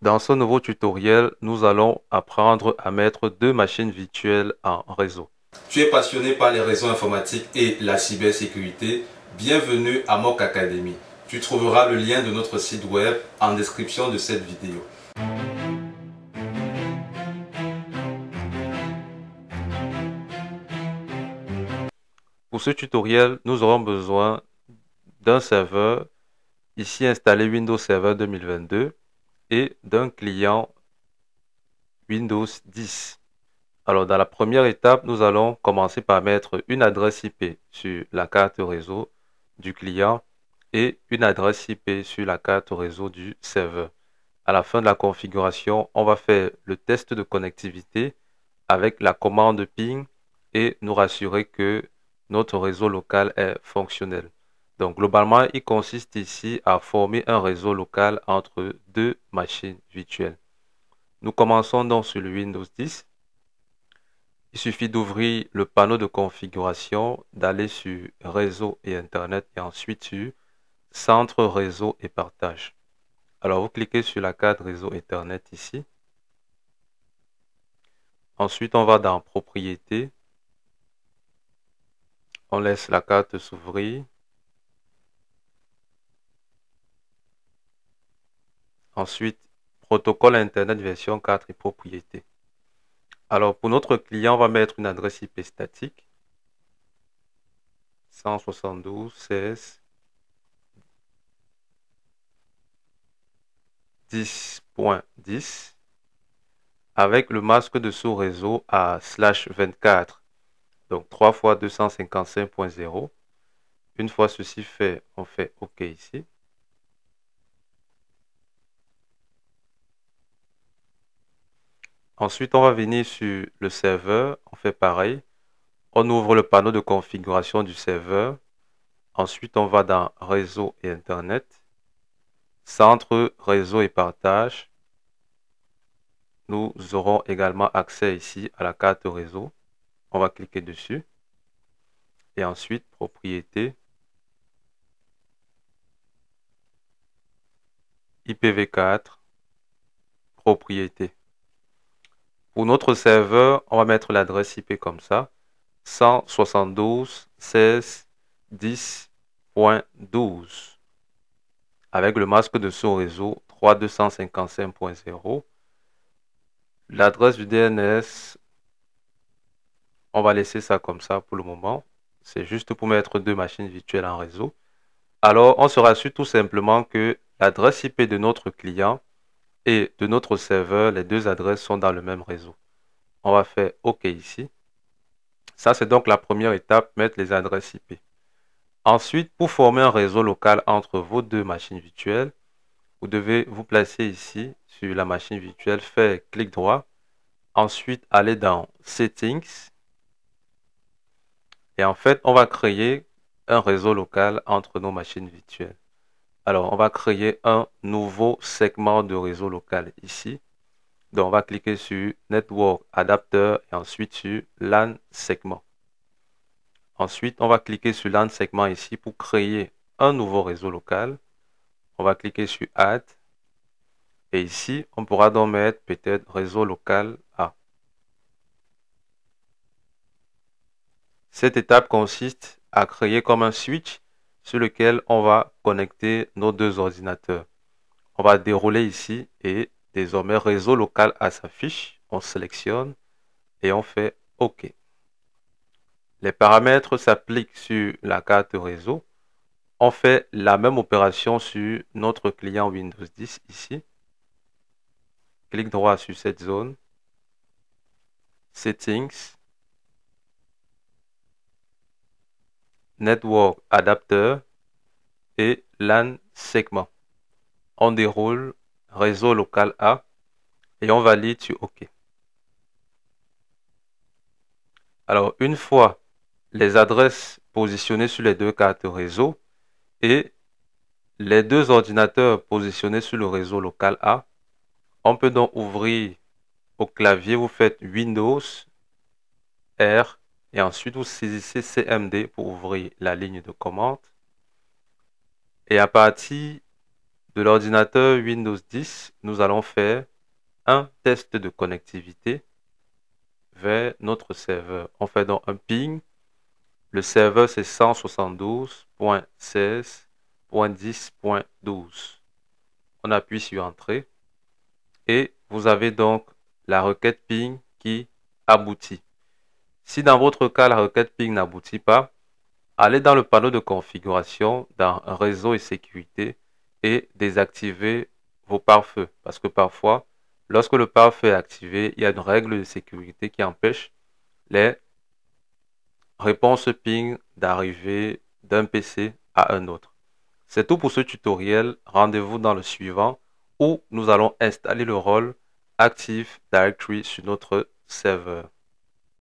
Dans ce nouveau tutoriel, nous allons apprendre à mettre deux machines virtuelles en réseau. Tu es passionné par les réseaux informatiques et la cybersécurité? Bienvenue à Mock Academy. Tu trouveras le lien de notre site web en description de cette vidéo. Pour ce tutoriel, nous aurons besoin d'un serveur, ici installé Windows Server 2022, et d'un client Windows 10. Alors, dans la première étape, nous allons commencer par mettre une adresse IP sur la carte réseau du client et une adresse IP sur la carte réseau du serveur. À la fin de la configuration, on va faire le test de connectivité avec la commande ping et nous rassurer que notre réseau local est fonctionnel. Donc, globalement, il consiste ici à former un réseau local entre deux machines virtuelles. Nous commençons donc sur le Windows 10. Il suffit d'ouvrir le panneau de configuration, d'aller sur Réseau et Internet et ensuite sur Centre réseau et partage. Alors, vous cliquez sur la carte réseau Ethernet ici. Ensuite, on va dans Propriétés. On laisse la carte s'ouvrir. Ensuite, Protocole Internet version 4 et Propriétés. Alors, pour notre client, on va mettre une adresse IP statique. 172.16.10.10 avec le masque de sous-réseau à /24. Donc 3 fois 255.0. Une fois ceci fait, on fait OK ici. Ensuite, on va venir sur le serveur. On fait pareil. On ouvre le panneau de configuration du serveur. Ensuite, on va dans Réseau et Internet. Centre, réseau et partage. Nous aurons également accès ici à la carte réseau. On va cliquer dessus. Et ensuite, Propriétés. IPv4. Propriété. Pour notre serveur, on va mettre l'adresse IP comme ça. 172.16.10.12 avec le masque de sous-réseau 3255.0. L'adresse du DNS, on va laisser ça comme ça pour le moment. C'est juste pour mettre deux machines virtuelles en réseau. Alors, on se rassure tout simplement que l'adresse IP de notre client et de notre serveur, les deux adresses sont dans le même réseau. On va faire OK ici. Ça, c'est donc la première étape, mettre les adresses IP. Ensuite, pour former un réseau local entre vos deux machines virtuelles, vous devez vous placer ici sur la machine virtuelle, faire clic droit, ensuite aller dans Settings. Et en fait, on va créer un réseau local entre nos machines virtuelles. Alors, on va créer un nouveau segment de réseau local ici. Donc, on va cliquer sur Network Adapter et ensuite sur LAN segment. Ensuite, on va cliquer sur LAN segment ici pour créer un nouveau réseau local. On va cliquer sur Add. Et ici, on pourra donc mettre peut-être réseau local A. Cette étape consiste à créer comme un switch sur lequel on va connecter nos deux ordinateurs. On va dérouler ici et désormais réseau local A s'affiche. On sélectionne et on fait OK. Les paramètres s'appliquent sur la carte réseau. On fait la même opération sur notre client Windows 10 ici. Clic droit sur cette zone. Settings. Network Adapter et LAN segment. On déroule réseau local A et on valide sur OK. Alors, une fois les adresses positionnées sur les deux cartes réseau et les deux ordinateurs positionnés sur le réseau local A, on peut donc ouvrir au clavier, vous faites Windows, R, et ensuite vous saisissez CMD pour ouvrir la ligne de commande. Et à partir de l'ordinateur Windows 10, nous allons faire un test de connectivité vers notre serveur. On fait donc un ping. Le serveur, c'est 172.16.10.12. On appuie sur Entrée et vous avez donc la requête ping qui aboutit. Si dans votre cas, la requête ping n'aboutit pas, allez dans le panneau de configuration, dans Réseau et sécurité et désactivez vos pare-feux. Parce que parfois, lorsque le pare-feu est activé, il y a une règle de sécurité qui empêche les réponses ping d'arriver d'un PC à un autre. C'est tout pour ce tutoriel. Rendez-vous dans le suivant où nous allons installer le rôle Active Directory sur notre serveur.